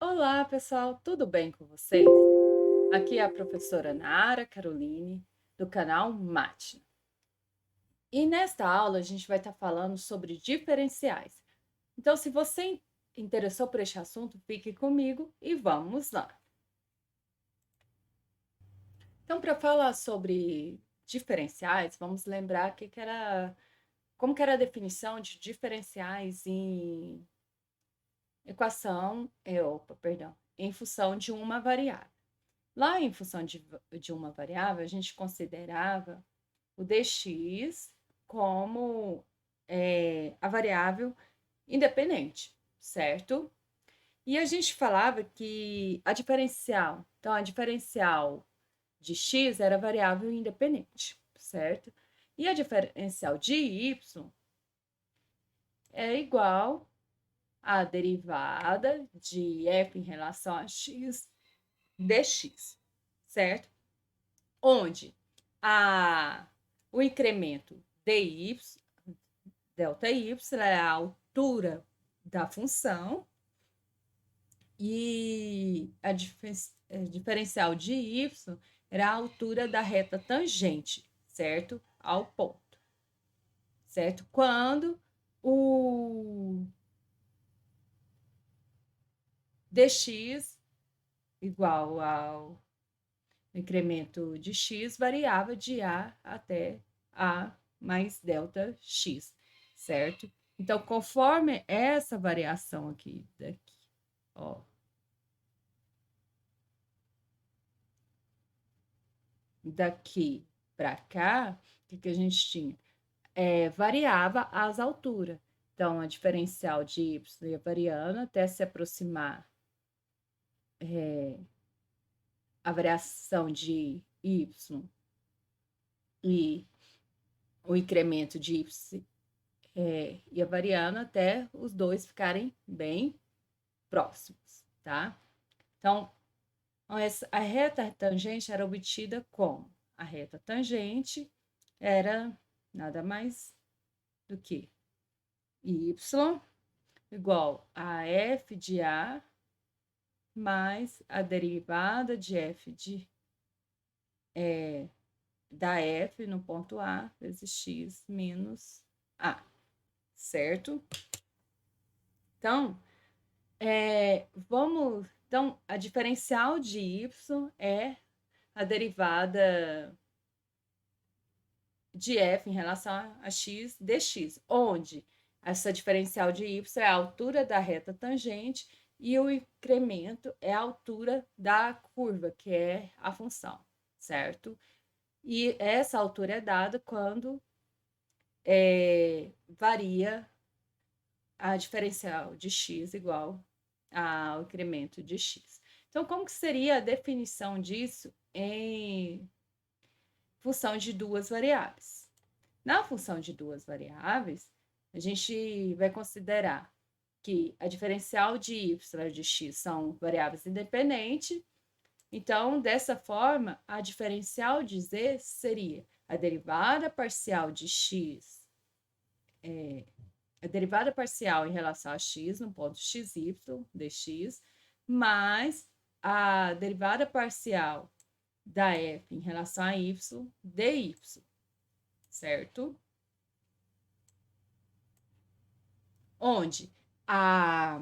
Olá, pessoal, tudo bem com vocês? Aqui é a professora Nara Caroline, do canal Mátina. E nesta aula a gente vai estar falando sobre diferenciais. Então, se você interessou por este assunto, fique comigo e vamos lá. Então, para falar sobre diferenciais, vamos lembrar como que era a definição de diferenciais em em função de uma variável. Lá em função de uma variável, a gente considerava o dx como a variável independente, certo? E a gente falava que a diferencial de x era variável independente, certo? E a diferencial de y é igual à derivada de f em relação a x dx, certo? Onde a, o incremento dy, delta y, é a altura da função e a diferencial de y era a altura da reta tangente, certo? Ao ponto, certo? Quando o dx igual ao incremento de x variava de a até a mais delta x, certo? Então, conforme essa variação daqui, ó, daqui para cá, o que a gente tinha? Variava as alturas. Então, a diferencial de y ia variando até se aproximar a variação de y e o incremento de y ia variando até os dois ficarem bem próximos, tá? Então, a reta tangente era obtida como? A reta tangente era nada mais do que y igual a f de a mais a derivada de da f no ponto A vezes x menos a, certo? Então, então, a diferencial de y é a derivada de f em relação a x dx, onde essa diferencial de y é a altura da reta tangente e o incremento é a altura da curva, que é a função, certo? E essa altura é dada quando varia a diferencial de x igual ao incremento de x. Então, como que seria a definição disso em função de duas variáveis? Na função de duas variáveis, a gente vai considerar que a diferencial de y e de x são variáveis independentes. Então, dessa forma, a diferencial de z seria a derivada parcial de x, a derivada parcial em relação a x no ponto xy dx, mais a derivada parcial da f em relação a y dy, certo? Onde a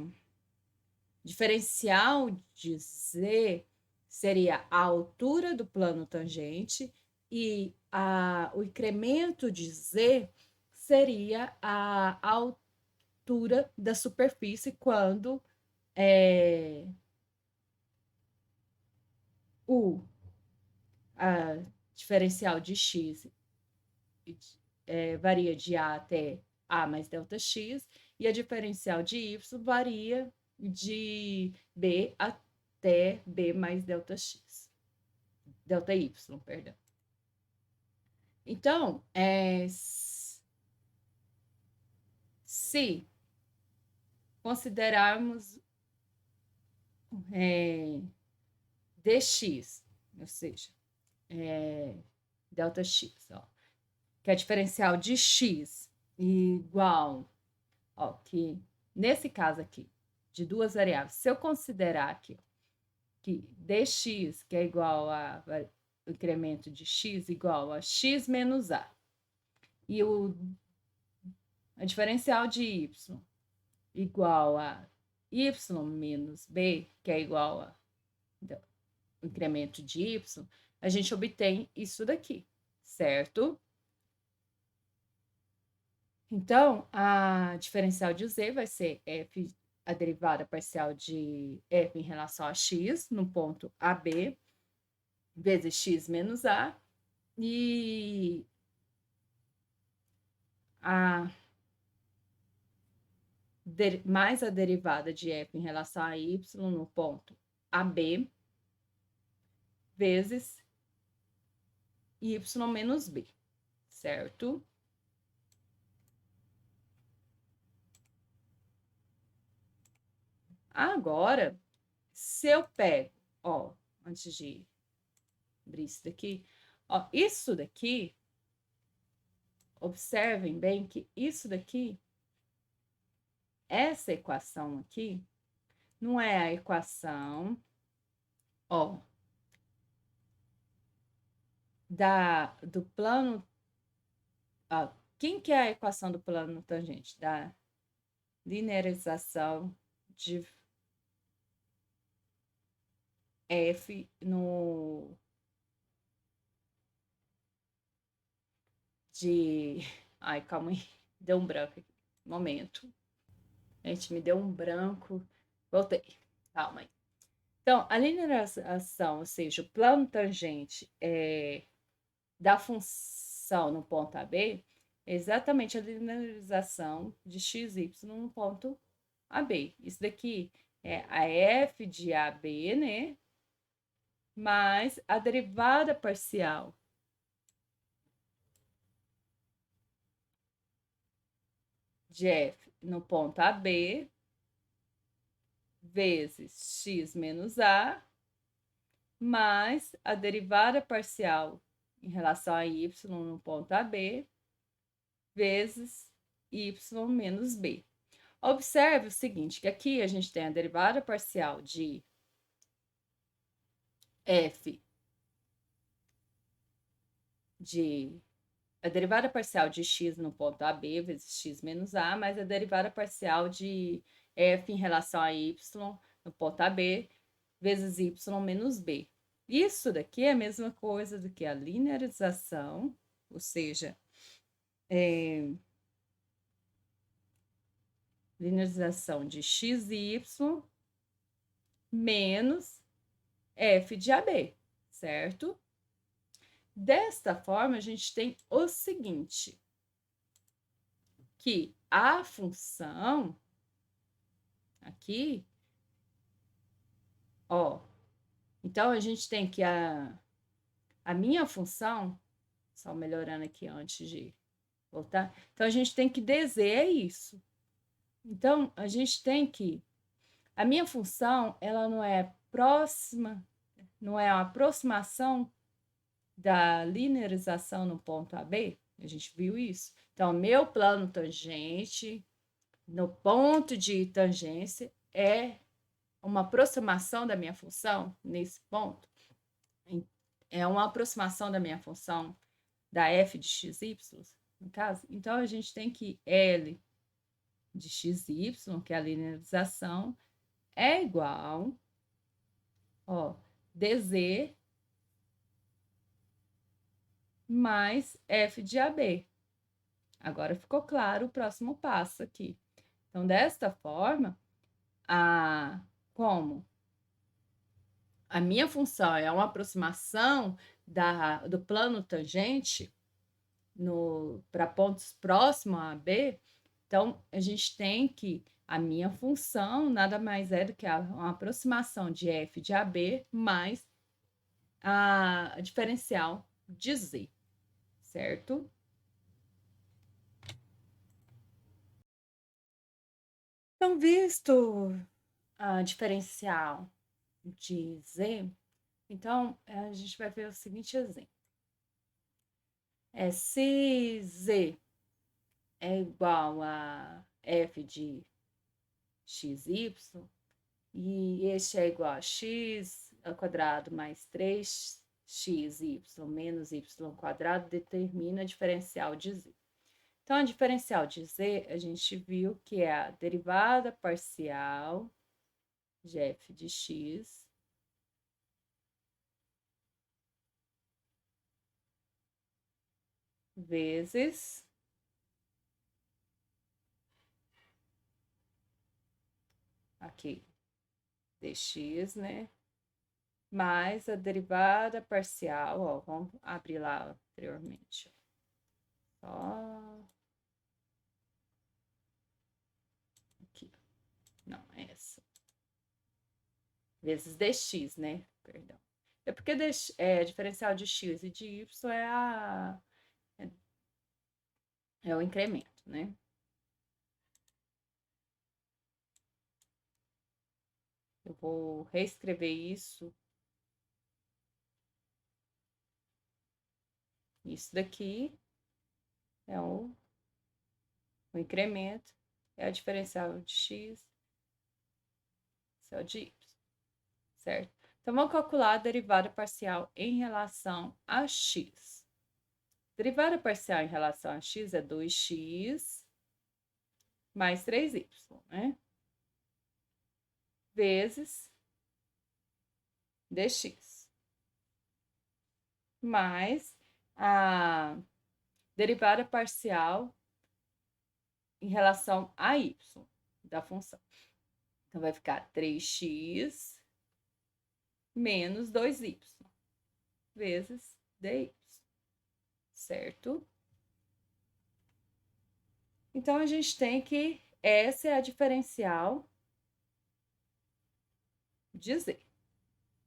diferencial de z seria a altura do plano tangente e o incremento de z seria a altura da superfície quando a diferencial de x varia de A até A mais delta x, e a diferencial de y varia de B até B mais delta x. Delta y, perdão. Então, se considerarmos dx, ou seja, delta x, ó, que é a diferencial de x igual, ó, que nesse caso aqui, de duas variáveis. Se eu considerar aqui que dx, que é igual a o incremento de x, igual a x menos a, e a diferencial de y igual a y menos b, que é igual a o incremento de y, a gente obtém isso daqui, certo? Então, a diferencial de z vai ser f, a derivada parcial de f em relação a x, no ponto AB, vezes x menos a, e mais a derivada de f em relação a y no ponto AB, vezes y menos b, certo? Agora, se eu pego, ó, antes de abrir isso daqui, ó, isso daqui, observem bem que isso daqui, essa equação aqui, não é a equação, ó, do plano, ó, quem que é a equação do plano tangente? Da linearização de f no de, ai, calma aí, deu um branco aqui, momento. Gente, me deu um branco, voltei, calma aí. Então, a linearização, ou seja, o plano tangente da função no ponto AB, é exatamente a linearização de x, y no ponto AB. Isso daqui é a f de AB, né? Mais a derivada parcial de f no ponto AB, vezes x menos a, mais a derivada parcial em relação a y no ponto AB, vezes y menos b. Observe o seguinte, que aqui a gente tem a derivada parcial de f de a derivada parcial de x no ponto AB vezes x menos a, mais a derivada parcial de f em relação a y no ponto AB vezes y menos b. Isso daqui é a mesma coisa do que a linearização, ou seja, linearização de x e y menos f de AB, certo? Desta forma, a gente tem o seguinte, que a função aqui, ó, então a gente tem que a minha função, só melhorando aqui antes de voltar, então a gente tem que dizer isso. Então, a gente tem que, a minha função, ela não é próxima, não é uma aproximação da linearização no ponto AB, a gente viu isso. Então, meu plano tangente no ponto de tangência é uma aproximação da minha função nesse ponto. É uma aproximação da minha função da f de xy, no caso. Então, a gente tem que L de xy, que é a linearização, é igual, ó, dz mais f de AB. Agora ficou claro o próximo passo aqui. Então, desta forma, como a minha função é uma aproximação do plano tangente para pontos próximos a B, então a gente tem que a minha função nada mais é do que uma aproximação de f de AB mais a diferencial de z, certo? Então, visto a diferencial de z, então a gente vai ver o seguinte exemplo. Se z é igual a f de xy, e este é igual a x ao quadrado mais 3xy menos y quadrado, determina a diferencial de z. Então, a diferencial de z, a gente viu que é a derivada parcial de f de x vezes aqui, dx, né? Mais a derivada parcial, ó, vamos abrir lá anteriormente. Só aqui. Não, é essa. Vezes dx, né? Perdão. É porque a diferencial de x e de y é o incremento, né? Eu vou reescrever isso. Isso daqui é o incremento, é a diferencial de x, isso é o de y, certo? Então, vamos calcular a derivada parcial em relação a x. Derivada parcial em relação a x é 2x mais 3y, né? Vezes dx. Mais a derivada parcial em relação a y da função. Então, vai ficar 3x menos 2y vezes dy, certo? Então, a gente tem que essa é a diferencial de z,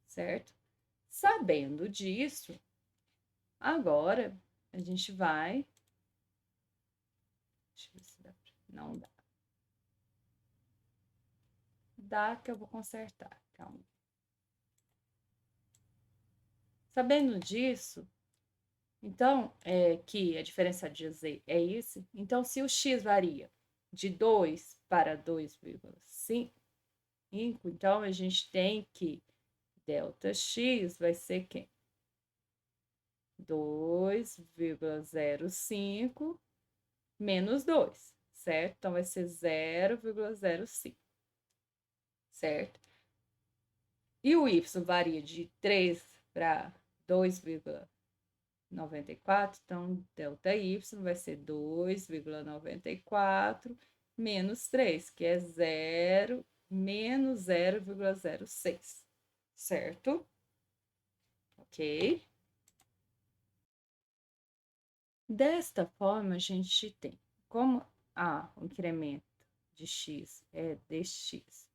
certo? Sabendo disso, agora a gente vai... Deixa eu ver se dá. Não dá. Dá que eu vou consertar, calma. Sabendo disso, então, que a diferença de z é isso, então se o x varia de 2 para 2,5, então a gente tem que ΔX vai ser quem? 2,05 menos 2, certo? Então, vai ser 0,05, certo? E o y varia de 3 para 2,94, então, ΔY vai ser 2,94 menos 3, que é 0, menos 0,06, certo? Ok? Desta forma, a gente tem como o incremento de x é dx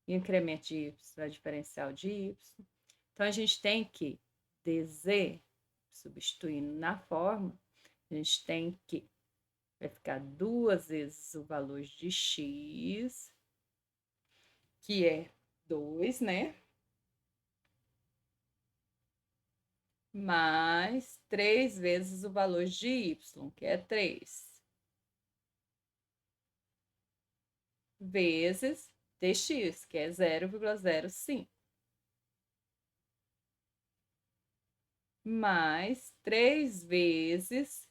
e o incremento de y é diferencial de y. Então, a gente tem que dz, substituindo na forma, a gente tem que vai ficar 2 vezes o valor de x, que é 2, né? Mais 3 vezes o valor de y, que é 3. Vezes dx, que é 0,05. Mais 3 vezes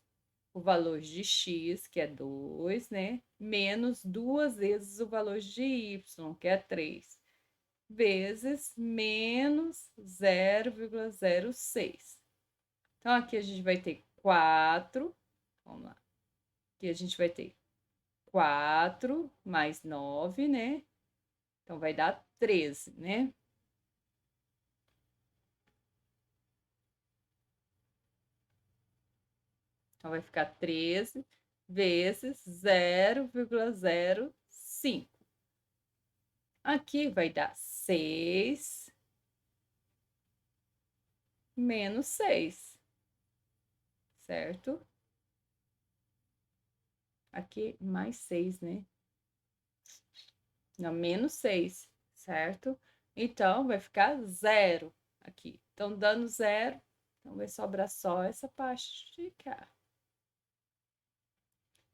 o valor de x, que é 2, né? Menos 2 vezes o valor de y, que é 3. Vezes menos 0,06. Então, aqui a gente vai ter 4. Vamos lá. Aqui a gente vai ter 4 mais 9, né? Então, vai dar 13, né? Então, vai ficar 13 vezes 0,05. Aqui vai dar 6 menos 6, certo? Aqui mais 6, né? Não, menos 6, certo? Então, vai ficar 0 aqui. Então, dando 0, então vai sobrar só essa parte de cá.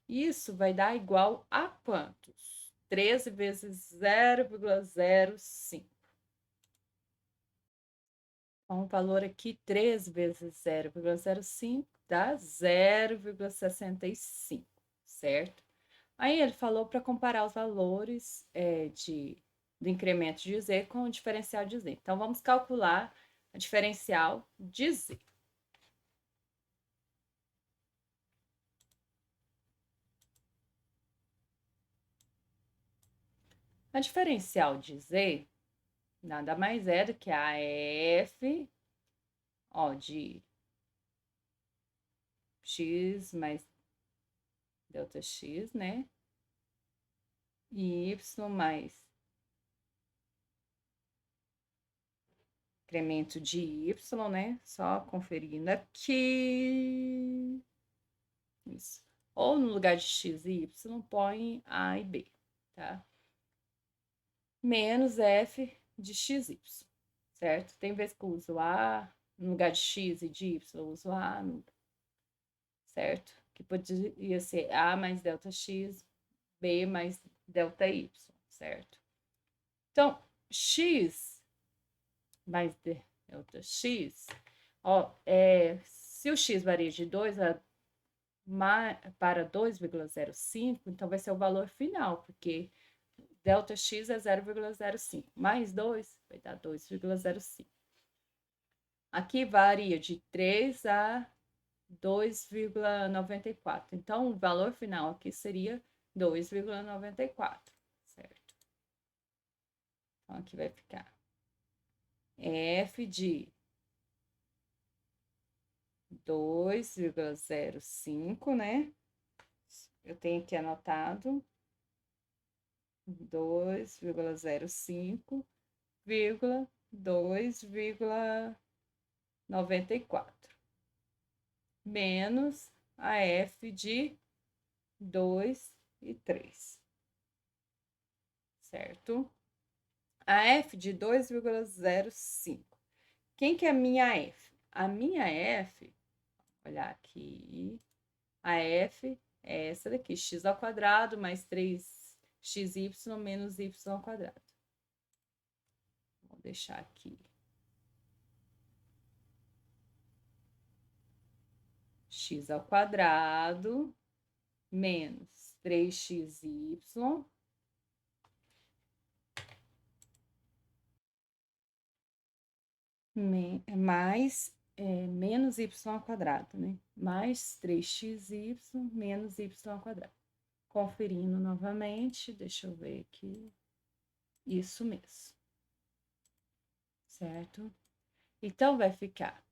Isso vai dar igual a quantos? 13 vezes 0,05. Então, o valor aqui, 13 vezes 0,05 dá 0,65, certo? Aí ele falou para comparar os valores do incremento de Z com o diferencial de Z. Então, vamos calcular a diferencial de Z. A diferencial de Z nada mais é do que a F, ó, de x mais delta x, né? E y mais incremento de y, né? Só conferindo aqui. Isso. Ou no lugar de x e y, põe A e B, tá? Menos f de xy, certo? Tem vezes que eu uso A, no lugar de x e de y, eu uso A, certo? Que poderia ser A mais delta x, B mais delta y, certo? Então, x mais delta x, ó, se o x varia de 2 para 2,05, então vai ser o valor final, porque delta x é 0,05, mais 2 vai dar 2,05. Aqui varia de 3 a 2,94. Então, o valor final aqui seria 2,94, certo? Então, aqui vai ficar f de 2,05, né? Eu tenho aqui anotado 2,05, 2,94 menos a F de 2 e 3, certo? A F de 2,05. Quem que é a minha F? A minha F, olhar aqui, a F é essa daqui, x ao quadrado mais 3xy menos y ao quadrado. Vou deixar aqui. X ao quadrado menos 3xy mais menos y ao quadrado, né? Mais 3xy menos y ao quadrado. Conferindo novamente, deixa eu ver aqui. Isso mesmo. Certo? Então, vai ficar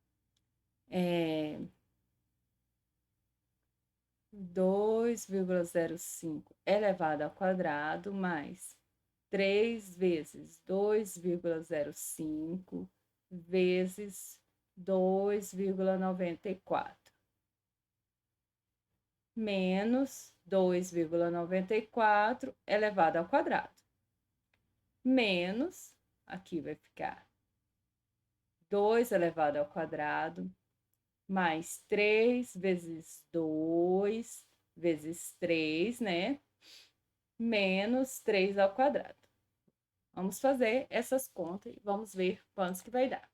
2,05 elevado ao quadrado mais 3 vezes 2,05 vezes 2,94 menos 2,94 elevado ao quadrado menos, aqui vai ficar 2 elevado ao quadrado mais 3 vezes 2 vezes 3, né? Menos 3 ao quadrado. Vamos fazer essas contas e vamos ver quantos que vai dar.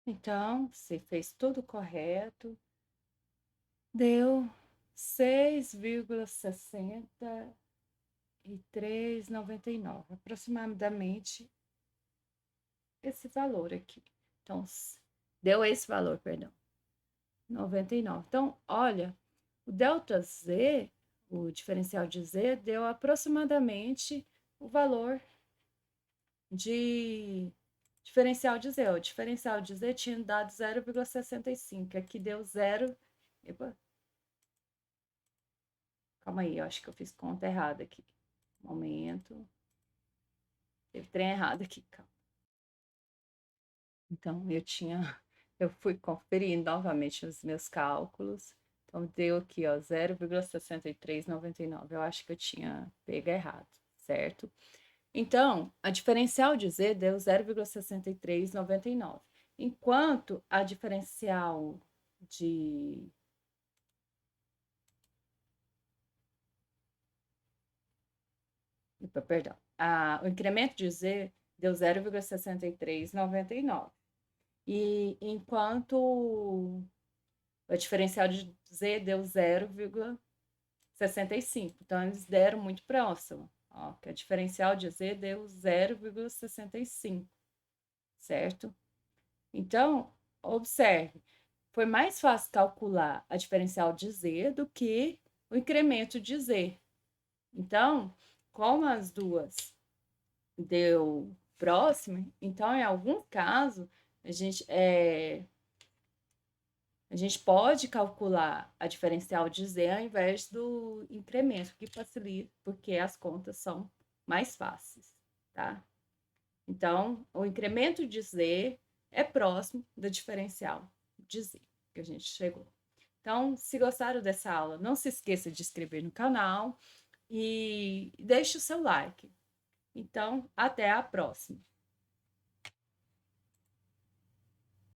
Então, você fez tudo correto. Deu 6,6399, aproximadamente esse valor aqui. Então, deu esse valor, perdão, 99. Então, olha, o delta Z, o diferencial de Z, deu aproximadamente o valor de diferencial de Z. O diferencial de Z tinha dado 0,65, aqui deu 0. Epa. Calma aí, eu acho que eu fiz conta errada aqui. Momento. Teve trem errado aqui, calma. Então, eu fui conferir novamente os meus cálculos. Então, deu aqui, ó, 0,6399. Eu acho que eu tinha pego errado, certo? Então, a diferencial de Z deu 0,6399. Enquanto a diferencial de perdão, o incremento de Z deu 0,6399. E enquanto o diferencial de Z deu 0,65. Então, eles deram muito próximo. Ó, que a diferencial de Z deu 0,65, certo? Então, observe, foi mais fácil calcular a diferencial de Z do que o incremento de Z. Então, como as duas deu próximo, então, em algum caso, a gente pode calcular a diferencial de Z ao invés do incremento, que facilita, porque as contas são mais fáceis, tá? Então, o incremento de Z é próximo do diferencial de Z, que a gente chegou. Então, se gostaram dessa aula, não se esqueça de inscrever no canal e deixe o seu like. Então, até a próxima!